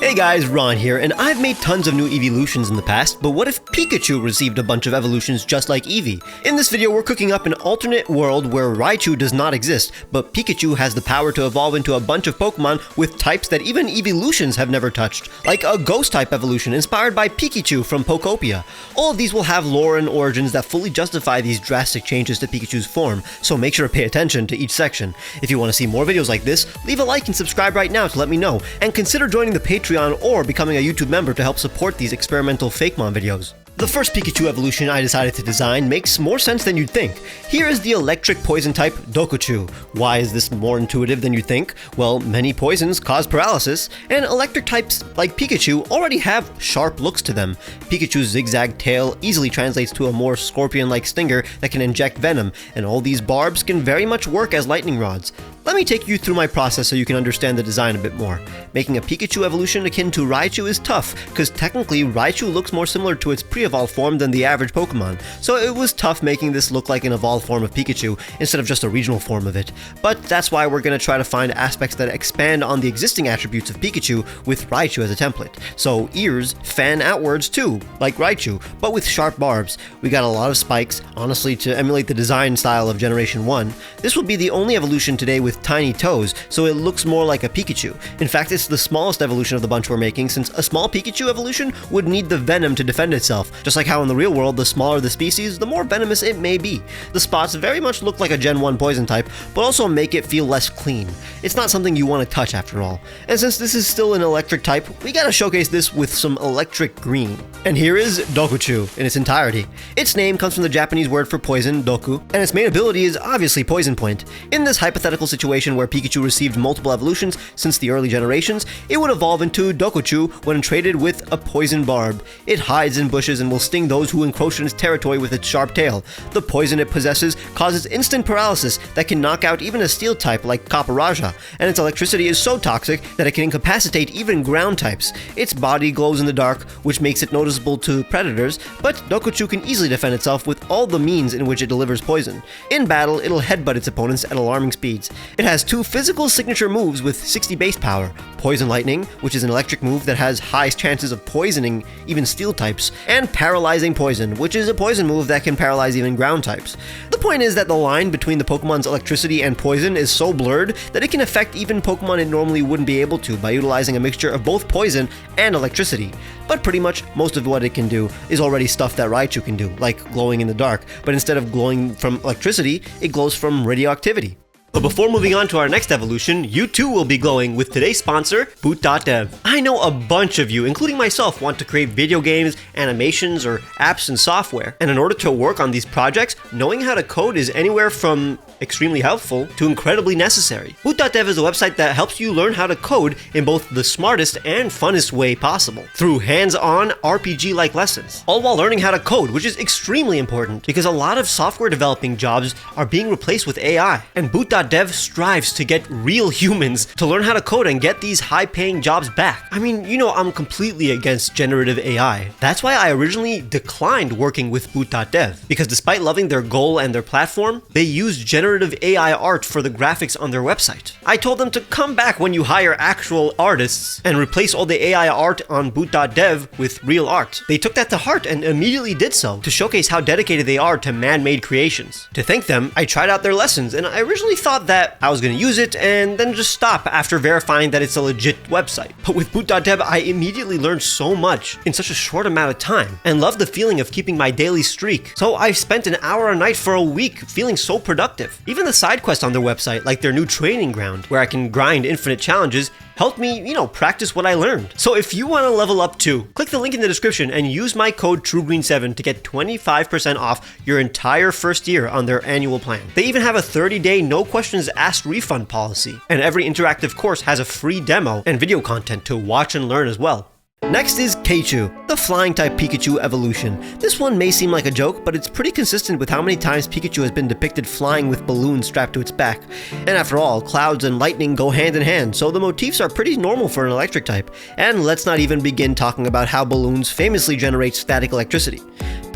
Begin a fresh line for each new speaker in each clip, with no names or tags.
Hey guys, Ron here, and I've made tons of new Eeveelutions in the past, but what if Pikachu received a bunch of evolutions just like Eevee? In this video, we're cooking up an alternate world where Raichu does not exist, but Pikachu has the power to evolve into a bunch of Pokemon with types that even Eeveelutions have never touched, like a Ghost-type evolution inspired by Pikachu from Pokopia. All of these will have lore and origins that fully justify these drastic changes to Pikachu's form, so make sure to pay attention to each section. If you want to see more videos like this, leave a like and subscribe right now to let me know, and consider joining the Patreon or becoming a YouTube member to help support these experimental Fakemon videos. The first Pikachu evolution I decided to design makes more sense than you'd think. Here is the electric poison type Dokuchu. Why is this more intuitive than you'd think? Well, many poisons cause paralysis, and electric types like Pikachu already have sharp looks to them. Pikachu's zigzag tail easily translates to a more scorpion-like stinger that can inject venom, and all these barbs can very much work as lightning rods. Let me take you through my process so you can understand the design a bit more. Making a Pikachu evolution akin to Raichu is tough, because technically Raichu looks more similar to its pre-evolved form than the average Pokemon, so it was tough making this look like an evolved form of Pikachu instead of just a regional form of it. But that's why we're going to try to find aspects that expand on the existing attributes of Pikachu with Raichu as a template. So ears fan outwards too, like Raichu, but with sharp barbs. We got a lot of spikes, honestly to emulate the design style of Generation 1. This will be the only evolution today with tiny toes, so it looks more like a Pikachu. In fact, it's the smallest evolution of the bunch we're making, since a small Pikachu evolution would need the venom to defend itself, just like how in the real world the smaller the species, the more venomous it may be. The spots very much look like a Gen 1 poison type, but also make it feel less clean. It's not something you want to touch after all. And since this is still an electric type, we gotta showcase this with some electric green. And here is Dokuchu in its entirety. Its name comes from the Japanese word for poison, doku, and its main ability is obviously Poison Point. In this hypothetical situation where Pikachu received multiple evolutions since the early generations, it would evolve into Dokuchu when traded with a poison barb. It hides in bushes and will sting those who encroach in its territory with its sharp tail. The poison it possesses causes instant paralysis that can knock out even a steel type like Caparaja, and its electricity is so toxic that it can incapacitate even ground types. Its body glows in the dark, which makes it noticeable to predators, but Dokuchu can easily defend itself with all the means in which it delivers poison. In battle, it'll headbutt its opponents at alarming speeds. It has two physical signature moves with 60 base power: Poison Lightning, which is an electric move that has high chances of poisoning even steel types, and Paralyzing Poison, which is a poison move that can paralyze even ground types. The point is that the line between the Pokemon's electricity and poison is so blurred that it can affect even Pokemon it normally wouldn't be able to by utilizing a mixture of both poison and electricity. But pretty much most of what it can do is already stuff that Raichu can do, like glowing in the dark, but instead of glowing from electricity, it glows from radioactivity. But before moving on to our next evolution, you too will be glowing with today's sponsor, Boot.dev. I know a bunch of you, including myself, want to create video games, animations, or apps and software. And in order to work on these projects, knowing how to code is anywhere from extremely helpful to incredibly necessary. Boot.dev is a website that helps you learn how to code in both the smartest and funnest way possible, through hands-on RPG-like lessons, all while learning how to code, which is extremely important because a lot of software developing jobs are being replaced with AI, and Boot.dev strives to get real humans to learn how to code and get these high-paying jobs back. I mean, you know I'm completely against generative AI. That's why I originally declined working with Boot.dev, because despite loving their goal and their platform, they use generative AI art for the graphics on their website. I told them to come back when you hire actual artists and replace all the AI art on Boot.dev with real art. They took that to heart and immediately did so to showcase how dedicated they are to man-made creations. To thank them, I tried out their lessons, and I originally thought that I was going to use it and then just stop after verifying that it's a legit website. But with Boot.dev, I immediately learned so much in such a short amount of time and loved the feeling of keeping my daily streak. So I spent an hour a night for a week feeling so productive. Even the side quests on their website, like their new training ground, where I can grind infinite challenges, helped me, practice what I learned. So if you want to level up too, click the link in the description and use my code TrueGreen7 to get 25% off your entire first year on their annual plan. They even have a 30-day no questions asked refund policy, and every interactive course has a free demo and video content to watch and learn as well. Next is Keichu, the flying-type Pikachu evolution. This one may seem like a joke, but it's pretty consistent with how many times Pikachu has been depicted flying with balloons strapped to its back. And after all, clouds and lightning go hand in hand, so the motifs are pretty normal for an electric type. And let's not even begin talking about how balloons famously generate static electricity.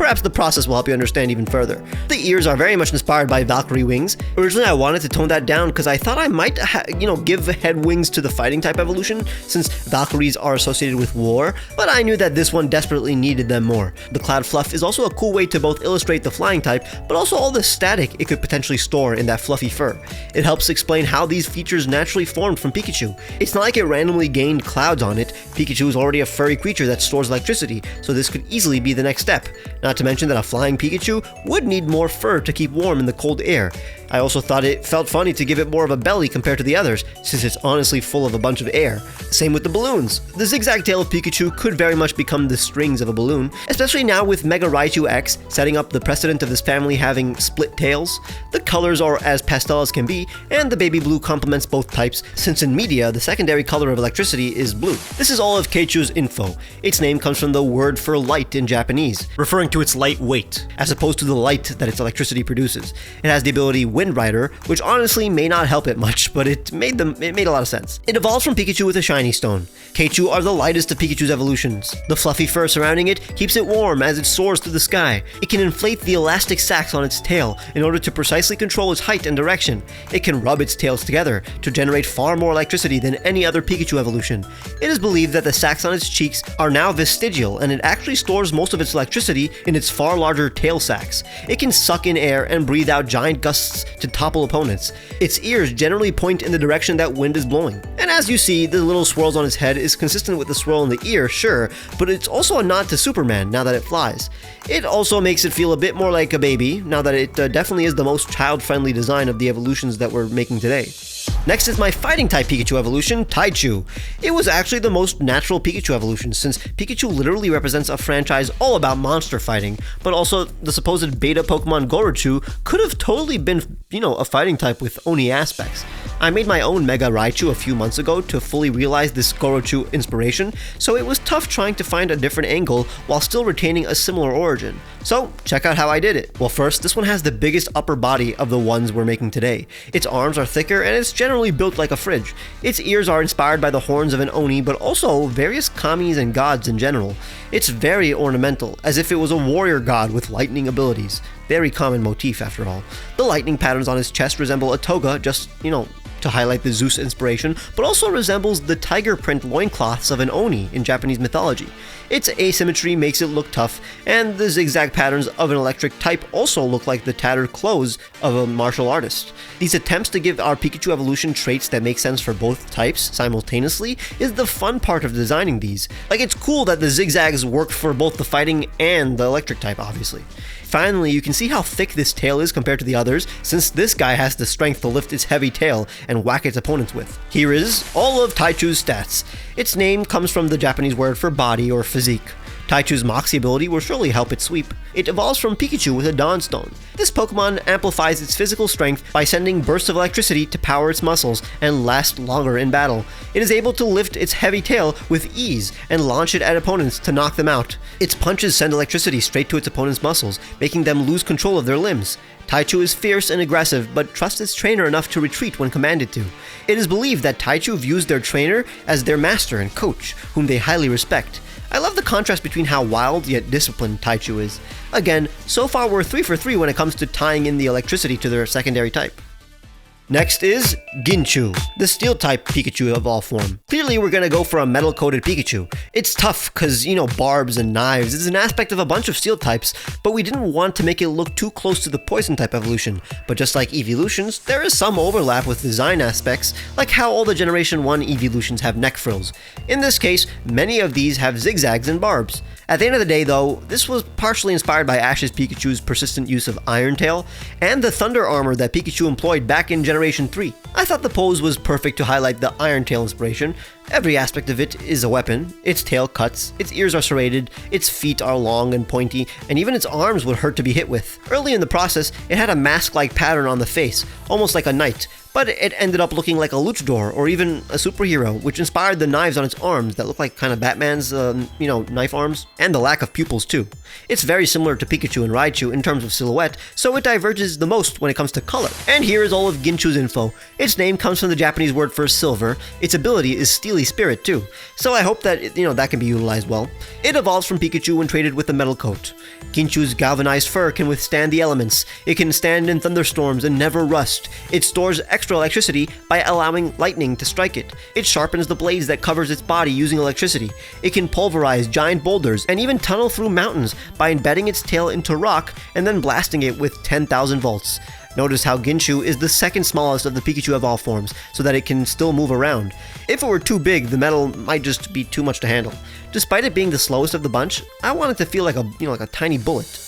perhaps the process will help you understand even further. The ears are very much inspired by Valkyrie wings. Originally I wanted to tone that down because I thought I might give head wings to the fighting type evolution, since Valkyries are associated with war, but I knew that this one desperately needed them more. The cloud fluff is also a cool way to both illustrate the flying type, but also all the static it could potentially store in that fluffy fur. It helps explain how these features naturally formed from Pikachu. It's not like it randomly gained clouds on it. Pikachu is already a furry creature that stores electricity, so this could easily be the next step. Not to mention that a flying Pikachu would need more fur to keep warm in the cold air. I also thought it felt funny to give it more of a belly compared to the others, since it's honestly full of a bunch of air. Same with the balloons. The zigzag tail of Pikachu could very much become the strings of a balloon, especially now with Mega Raichu X setting up the precedent of this family having split tails. The colors are as pastel as can be, and the baby blue complements both types, since in media, the secondary color of electricity is blue. This is all of Keichu's info. Its name comes from the word for light in Japanese, referring to its light weight, as opposed to the light that its electricity produces. It has the ability Wind Rider, which honestly may not help it much, but it made a lot of sense. It evolves from Pikachu with a shiny stone. Keichu are the lightest of Pikachu's evolutions. The fluffy fur surrounding it keeps it warm as it soars through the sky. It can inflate the elastic sacs on its tail in order to precisely control its height and direction. It can rub its tails together to generate far more electricity than any other Pikachu evolution. It is believed that the sacs on its cheeks are now vestigial, and it actually stores most of its electricity in its far larger tail sacs. It can suck in air and breathe out giant gusts to topple opponents. Its ears generally point in the direction that wind is blowing. And as you see, the little swirls on its head is consistent with the swirl in the ear, sure, but it's also a nod to Superman now that it flies. It also makes it feel a bit more like a baby, now that it definitely is the most child-friendly design of the evolutions that we're making today. Next is my fighting type Pikachu evolution, Taichu. It was actually the most natural Pikachu evolution, since Pikachu literally represents a franchise all about monster fighting, but also the supposed beta Pokemon Gorochu could have totally been, a fighting type with Oni aspects. I made my own Mega Raichu a few months ago to fully realize this Gorochu inspiration, so it was tough trying to find a different angle while still retaining a similar origin. So, check out how I did it. Well, first, this one has the biggest upper body of the ones we're making today. Its arms are thicker and it's generally built like a fridge. Its ears are inspired by the horns of an Oni, but also various kamis and gods in general. It's very ornamental, as if it was a warrior god with lightning abilities. Very common motif, after all. The lightning patterns on its chest resemble a toga, just, to highlight the Zeus inspiration, but also resembles the tiger print loincloths of an Oni in Japanese mythology. Its asymmetry makes it look tough, and the zigzag patterns of an electric type also look like the tattered clothes of a martial artist. These attempts to give our Pikachu evolution traits that make sense for both types simultaneously is the fun part of designing these. Like, it's cool that the zigzags work for both the fighting and the electric type, obviously. Finally, you can see how thick this tail is compared to the others, since this guy has the strength to lift its heavy tail and whack its opponents with. Here is all of Taichu's stats. Its name comes from the Japanese word for body or physique. Taichu's Moxie ability will surely help it sweep. It evolves from Pikachu with a Dawn Stone. This Pokemon amplifies its physical strength by sending bursts of electricity to power its muscles and last longer in battle. It is able to lift its heavy tail with ease and launch it at opponents to knock them out. Its punches send electricity straight to its opponent's muscles, making them lose control of their limbs. Taichu is fierce and aggressive, but trusts its trainer enough to retreat when commanded to. It is believed that Taichu views their trainer as their master and coach, whom they highly respect. I love the contrast between how wild yet disciplined Taichu is. Again, so far we're 3 for 3 when it comes to tying in the electricity to their secondary type. Next is Ginchu, the steel-type Pikachu of all form. Clearly, we're gonna go for a metal-coated Pikachu. It's tough cause, barbs and knives is an aspect of a bunch of steel types, but we didn't want to make it look too close to the poison-type evolution. But just like Eeveelutions, there is some overlap with design aspects, like how all the Generation 1 Eeveelutions have neck frills. In this case, many of these have zigzags and barbs. At the end of the day, though, this was partially inspired by Ash's Pikachu's persistent use of Iron Tail, and the Thunder Armor that Pikachu employed back in Generation 3. I thought the pose was perfect to highlight the Iron Tail inspiration. Every aspect of it is a weapon. Its tail cuts, its ears are serrated, its feet are long and pointy, and even its arms would hurt to be hit with. Early in the process, it had a mask-like pattern on the face, almost like a knight, but it ended up looking like a luchador or even a superhero, which inspired the knives on its arms that look like kind of Batman's, knife arms, and the lack of pupils too. It's very similar to Pikachu and Raichu in terms of silhouette, so it diverges the most when it comes to color. And here is all of Ginchu's info. Its name comes from the Japanese word for silver, its ability is Steely Steely Spirit too, so I hope that, that can be utilized well. It evolves from Pikachu when traded with the Metal Coat. Ginchu's galvanized fur can withstand the elements. It can stand in thunderstorms and never rust. It stores extra electricity by allowing lightning to strike it. It sharpens the blades that covers its body using electricity. It can pulverize giant boulders and even tunnel through mountains by embedding its tail into rock and then blasting it with 10,000 volts. Notice how Ginchu is the second smallest of the Pikachu of all forms, so that it can still move around. If it were too big, the metal might just be too much to handle. Despite it being the slowest of the bunch, I want it to feel like a tiny bullet.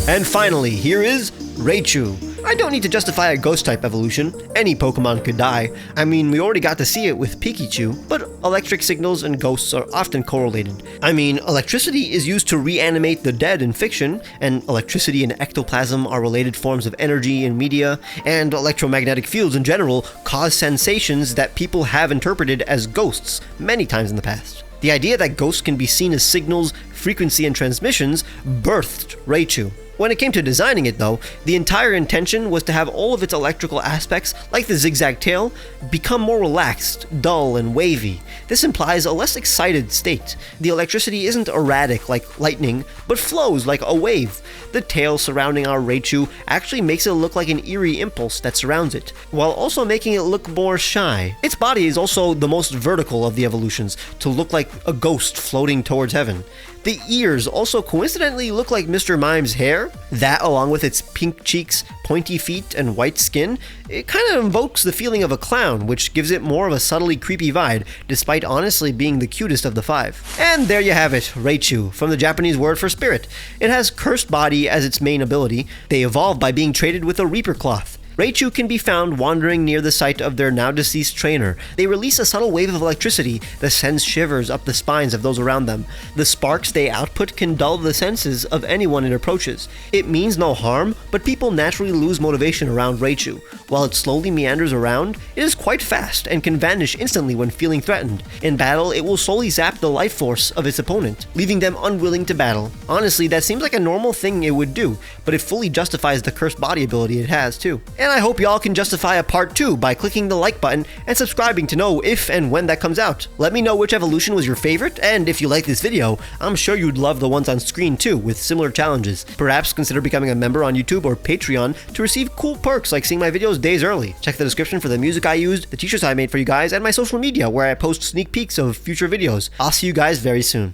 And finally, here is Raichu. I don't need to justify a ghost-type evolution. Any Pokemon could die. I mean, we already got to see it with Pikachu, but electric signals and ghosts are often correlated. I mean, electricity is used to reanimate the dead in fiction, and electricity and ectoplasm are related forms of energy in media, and electromagnetic fields in general cause sensations that people have interpreted as ghosts many times in the past. The idea that ghosts can be seen as signals, frequency, and transmissions birthed Raichu. When it came to designing it though, the entire intention was to have all of its electrical aspects, like the zigzag tail, become more relaxed, dull, and wavy. This implies a less excited state. The electricity isn't erratic like lightning, but flows like a wave. The tail surrounding our Raichu actually makes it look like an eerie impulse that surrounds it, while also making it look more shy. Its body is also the most vertical of the evolutions, to look like a ghost floating towards heaven. The ears also coincidentally look like Mr. Mime's hair. That, along with its pink cheeks, pointy feet, and white skin, it kind of invokes the feeling of a clown, which gives it more of a subtly creepy vibe, despite honestly being the cutest of the five. And there you have it, Raichu, from the Japanese word for spirit. It has Cursed Body as its main ability. They evolved by being traded with a Reaper Cloth. Raichu can be found wandering near the site of their now-deceased trainer. They release a subtle wave of electricity that sends shivers up the spines of those around them. The sparks they output can dull the senses of anyone it approaches. It means no harm, but people naturally lose motivation around Raichu. While it slowly meanders around, it is quite fast and can vanish instantly when feeling threatened. In battle, it will slowly zap the life force of its opponent, leaving them unwilling to battle. Honestly, that seems like a normal thing it would do, but it fully justifies the cursed body ability it has too. And I hope y'all can justify a part 2 by clicking the like button and subscribing to know if and when that comes out. Let me know which evolution was your favorite, and if you like this video, I'm sure you'd love the ones on screen too, with similar challenges. Perhaps consider becoming a member on YouTube or Patreon to receive cool perks like seeing my videos days early. Check the description for the music I used, the t-shirts I made for you guys, and my social media where I post sneak peeks of future videos. I'll see you guys very soon.